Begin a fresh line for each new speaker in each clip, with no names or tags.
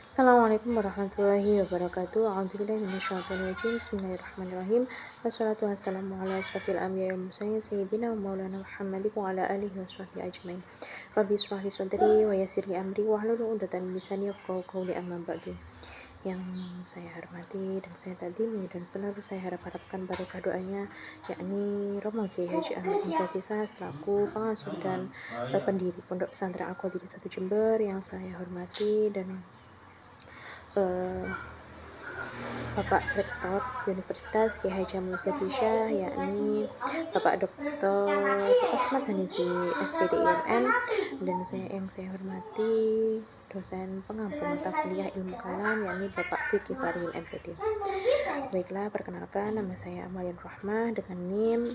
Assalamualaikum warahmatullahi wabarakatuh. A'udzubillahi minasyaitonirrajim. Bismillahirrahmanirrahim. Wassalatu wassalamu ala asyrafil anbiya'i wal mursalin sayyidina wa maulana Muhammadin wa ala alihi washabbihi ajmain. Rabbi israh li sadri wa yassir li amri wahlul 'uqdatam min lisani yafqahu qawli amma ba'du. Yang saya hormati dan saya takdimi dan selalu saya harapkan barokah doanya, yakni Romo Kiai Haji Ahmad Musa Kisah selaku pengasuh dan pendiri Pondok Pesantren Al-Qadir 1 Jember yang saya hormati, dan Bapak Rektor Universitas Kiai Haji Ahmad Musa Kisah, yakni Bapak Dr. Asmat Hanisi SPD IMM, dan yang saya hormati dosen pengampu mata kuliah ilmu kalam, yakni Bapak Fikri Faril MPD. Baiklah, perkenalkan, nama saya Amalian Rahmah dengan NIM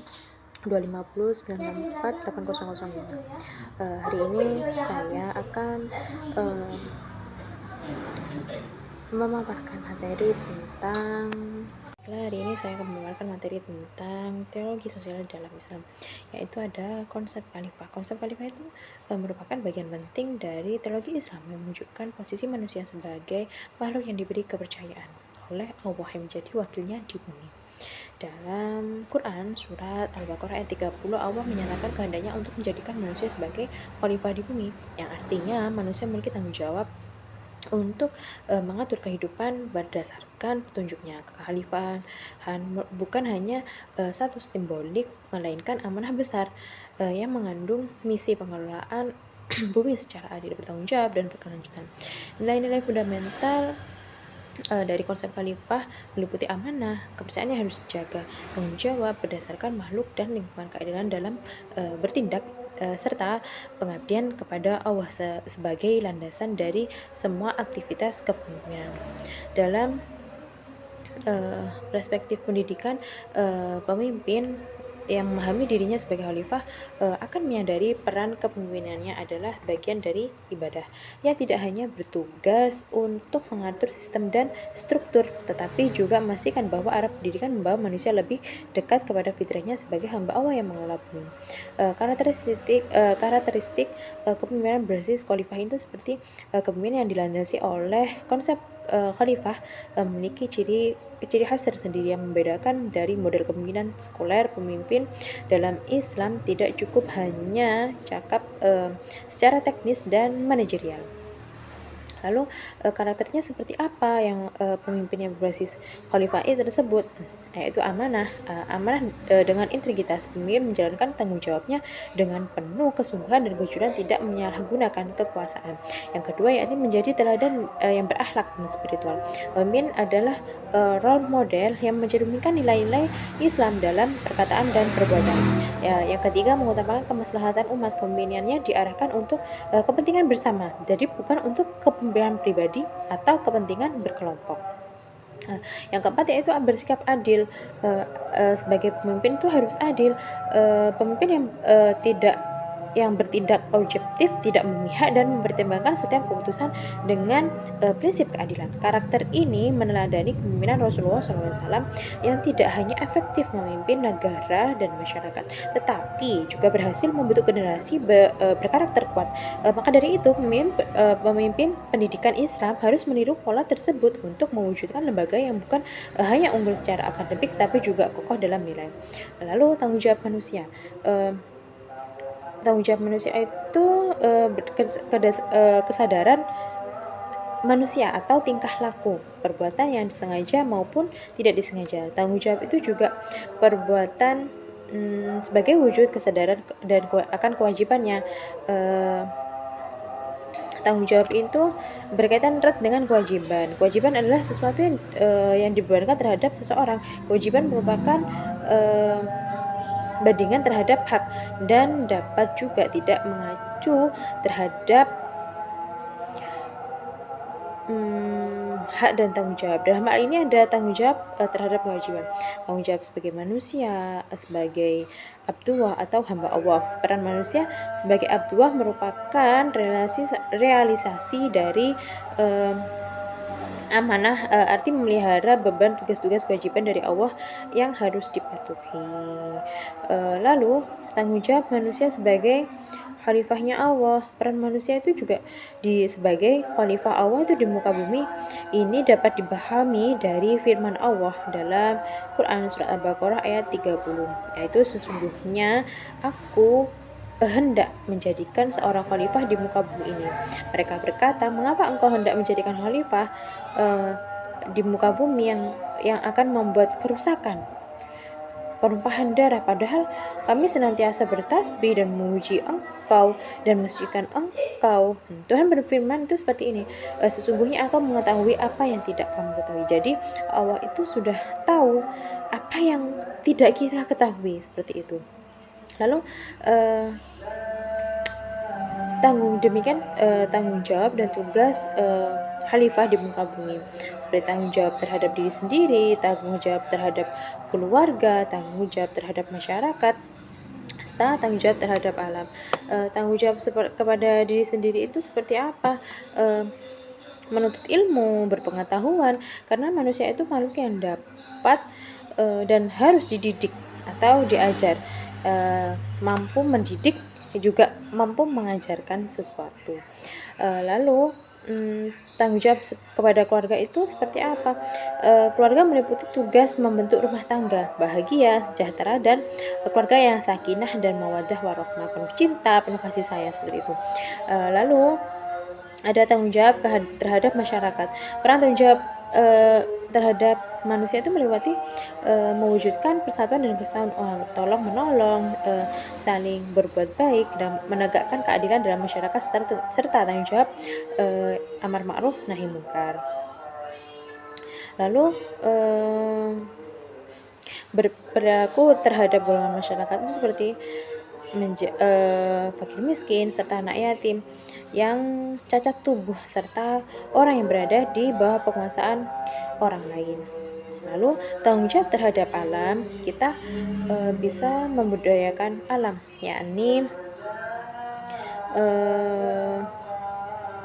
25096480005. Hari ini saya akan memaparkan materi tentang teologi sosial dalam Islam, yaitu ada konsep khalifah. Konsep khalifah itu merupakan bagian penting dari teologi Islam yang menunjukkan posisi manusia sebagai makhluk yang diberi kepercayaan oleh Allah yang menjadi wakilnya di bumi. Dalam Quran surat Al-Baqarah ayat 30, Allah menyatakan kehendaknya untuk menjadikan manusia sebagai khalifah di bumi, yang artinya manusia memiliki tanggung jawab untuk mengatur kehidupan berdasarkan petunjuknya. Kekhalifahan bukan hanya satu simbolik, melainkan amanah besar yang mengandung misi pengelolaan bumi secara adil, bertanggung jawab, dan berkelanjutan. Nilai-nilai fundamental dari konsep khalifah meliputi amanah, kepercayaan yang harus dijaga, tanggung jawab berdasarkan makhluk dan lingkungan, keadilan dalam bertindak, serta pengabdian kepada Allah sebagai landasan dari semua aktivitas kepemimpinan. Dalam perspektif pendidikan, pemimpin yang memahami dirinya sebagai khalifah akan menyadari peran kepemimpinannya adalah bagian dari ibadah, yang tidak hanya bertugas untuk mengatur sistem dan struktur, tetapi juga memastikan bahwa arah pendidikan membawa manusia lebih dekat kepada fitrahnya sebagai hamba Allah yang mengelola bumi. Karakteristik kepemimpinan berbasis khalifah itu seperti kepemimpinan yang dilandasi oleh konsep khalifah memiliki ciri khas tersendiri yang membedakan dari model kepemimpinan sekuler. Pemimpin dalam Islam tidak cukup hanya cakap secara teknis dan manajerial. Lalu karakternya seperti apa yang pemimpin yang berbasis khalifah tersebut? Yaitu amanah. Amanah dengan integritas, pemimpin menjalankan tanggung jawabnya dengan penuh kesungguhan dan kejujuran, tidak menyalahgunakan kekuasaan. Yang kedua, yakni menjadi teladan yang berakhlak dan spiritual. Pemimpin adalah role model yang mencerminkan nilai-nilai Islam dalam perkataan dan perbuatan. Yang ketiga, mengutamakan kemaslahatan umat. Kepemimpinannya diarahkan untuk kepentingan bersama, jadi bukan untuk kepentingan pribadi atau kepentingan berkelompok. Yang keempat, yaitu bersikap adil. Sebagai pemimpin itu harus adil. Pemimpin yang bertindak objektif, tidak memihak, dan mempertimbangkan setiap keputusan dengan prinsip keadilan. Karakter ini meneladani kepemimpinan Rasulullah SAW yang tidak hanya efektif memimpin negara dan masyarakat, tetapi juga berhasil membentuk generasi berkarakter kuat. Maka dari itu, pemimpin pendidikan Islam harus meniru pola tersebut untuk mewujudkan lembaga yang bukan hanya unggul secara akademik, tapi juga kokoh dalam nilai. Lalu tanggung jawab manusia. Tanggung jawab manusia itu kesadaran manusia atau tingkah laku, perbuatan yang disengaja maupun tidak disengaja. Tanggung jawab itu juga perbuatan sebagai wujud kesadaran dan akan kewajibannya. Tanggung jawab itu berkaitan erat dengan kewajiban. Kewajiban adalah sesuatu yang dibebankan terhadap seseorang. Kewajiban merupakan bandingan terhadap hak dan dapat juga tidak mengacu terhadap hak dan tanggung jawab. Dalam hal ini ada tanggung jawab terhadap kewajiban, tanggung jawab sebagai manusia, sebagai abduwah atau hamba Allah. Peran manusia sebagai abduwah merupakan realisasi dari amanah, arti memelihara beban tugas-tugas kewajiban dari Allah yang harus dipatuhi. Lalu tanggung jawab manusia sebagai khalifahnya Allah. Peran manusia itu juga sebagai khalifah Allah itu di muka bumi ini dapat dipahami dari firman Allah dalam Quran surat Al-Baqarah ayat 30, yaitu sesungguhnya aku hendak menjadikan seorang khalifah di muka bumi ini. Mereka berkata, mengapa engkau hendak menjadikan khalifah di muka bumi yang akan membuat kerusakan, penumpahan darah, padahal kami senantiasa bertasbih dan memuji Engkau dan mensucikan Engkau. Tuhan berfirman itu seperti ini, sesungguhnya Engkau mengetahui apa yang tidak kamu ketahui. Jadi Allah itu sudah tahu apa yang tidak kita ketahui, seperti itu. Lalu tanggung jawab dan tugas khalifah di muka bumi, seperti tanggung jawab terhadap diri sendiri, tanggung jawab terhadap keluarga, tanggung jawab terhadap masyarakat, serta tanggung jawab terhadap alam. Tanggung jawab kepada diri sendiri itu seperti apa? Menuntut ilmu, berpengetahuan, karena manusia itu makhluk yang dapat dan harus dididik atau diajar, mampu mendidik juga mampu mengajarkan sesuatu. Lalu tanggung jawab kepada keluarga itu seperti apa? Keluarga meliputi tugas membentuk rumah tangga bahagia, sejahtera, dan keluarga yang sakinah dan mawaddah warahmah, penuh cinta, penuh kasih sayang, seperti itu. Lalu ada tanggung jawab terhadap masyarakat. Peran tanggung jawab terhadap manusia itu meliputi mewujudkan persatuan dan kesatuan, tolong menolong, saling berbuat baik, dan menegakkan keadilan dalam masyarakat, serta tanggung jawab amar ma'ruf nahi munkar. Lalu berperilaku terhadap golongan masyarakat itu seperti fakir miskin serta anak yatim yang cacat tubuh serta orang yang berada di bawah penguasaan orang lain. Lalu tanggung jawab terhadap alam, kita bisa membudayakan alam, yakni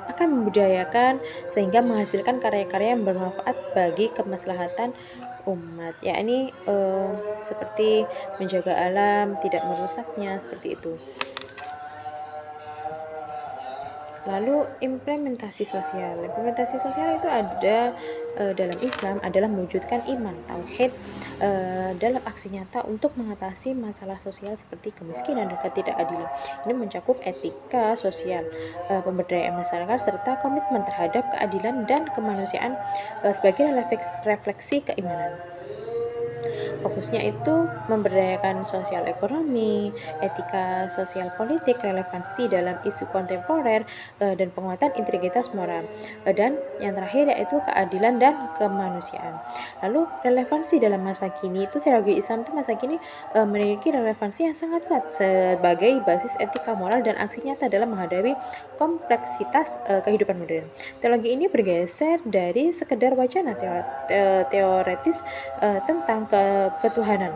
akan membudayakan sehingga menghasilkan karya-karya yang bermanfaat bagi kemaslahatan umat, yakni seperti menjaga alam, tidak merusaknya, seperti itu. Lalu implementasi sosial itu ada dalam Islam adalah mewujudkan iman, tauhid dalam aksi nyata untuk mengatasi masalah sosial seperti kemiskinan dan ketidakadilan. Ini mencakup etika sosial, pemberdayaan masyarakat, serta komitmen terhadap keadilan dan kemanusiaan sebagai refleksi keimanan. Fokusnya itu memberdayakan sosial ekonomi, etika sosial politik, relevansi dalam isu kontemporer, dan penguatan integritas moral. Dan yang terakhir yaitu keadilan dan kemanusiaan. Lalu relevansi dalam masa kini itu, teologi Islam itu masa kini memiliki relevansi yang sangat kuat sebagai basis etika moral dan aksi nyata dalam menghadapi kompleksitas kehidupan modern. Teologi ini bergeser dari sekedar wacana teoretis tentang ketuhanan.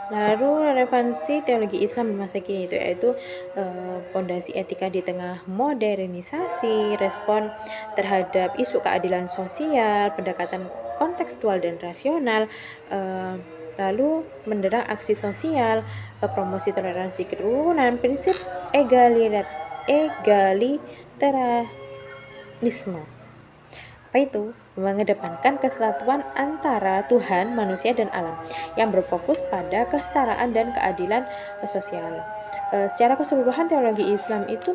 Lalu relevansi teologi Islam di masa kini itu yaitu fondasi etika di tengah modernisasi, respon terhadap isu keadilan sosial, pendekatan kontekstual dan rasional, lalu mendorong aksi sosial, promosi toleransi keturunan, prinsip egalitarisme. Apa itu? Mengedepankan kesatuan antara Tuhan, manusia, dan alam yang berfokus pada kesetaraan dan keadilan sosial. Secara keseluruhan teologi Islam itu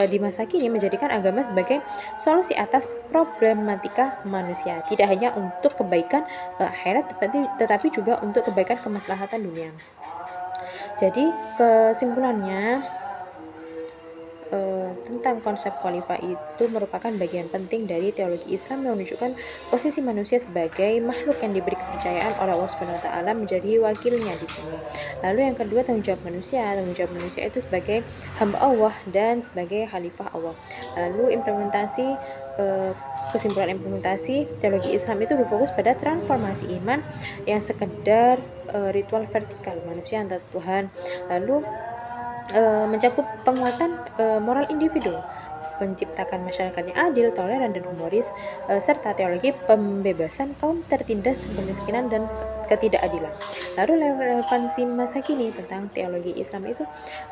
di masa kini menjadikan agama sebagai solusi atas problematika manusia, tidak hanya untuk kebaikan akhirat tetapi juga untuk kebaikan kemaslahatan dunia. Jadi kesimpulannya, tentang konsep khalifah itu merupakan bagian penting dari teologi Islam yang menunjukkan posisi manusia sebagai makhluk yang diberi kepercayaan oleh Allah Subhanahu wa taala menjadi wakilnya di bumi. Lalu yang kedua, tanggung jawab manusia itu sebagai hamba Allah dan sebagai khalifah Allah. Lalu kesimpulan implementasi teologi Islam itu berfokus pada transformasi iman yang sekedar ritual vertikal manusia antar Tuhan, lalu mencakup penguatan moral individu, menciptakan masyarakat yang adil, toleran, dan humoris, serta teologi pembebasan kaum tertindas, kemiskinan, dan ketidakadilan. Lalu relevansi masa kini tentang teologi Islam itu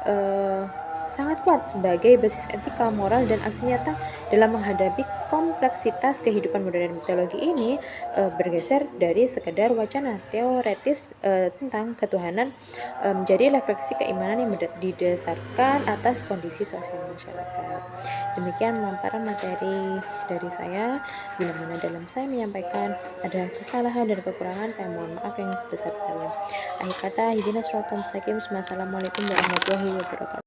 eh, sangat kuat sebagai basis etika, moral, dan aksi nyata dalam menghadapi kompleksitas kehidupan modern. Teologi ini bergeser dari sekedar wacana teoretis tentang ketuhanan menjadi refleksi keimanan yang didasarkan atas kondisi sosial masyarakat. Demikian pemaparan materi dari saya. Bila mana dalam saya menyampaikan ada kesalahan dan kekurangan, saya mohon maaf yang sebesar-besarnya. Akhir kata, ihdinas siratal mustaqim. Wassalamualaikum warahmatullahi wabarakatuh.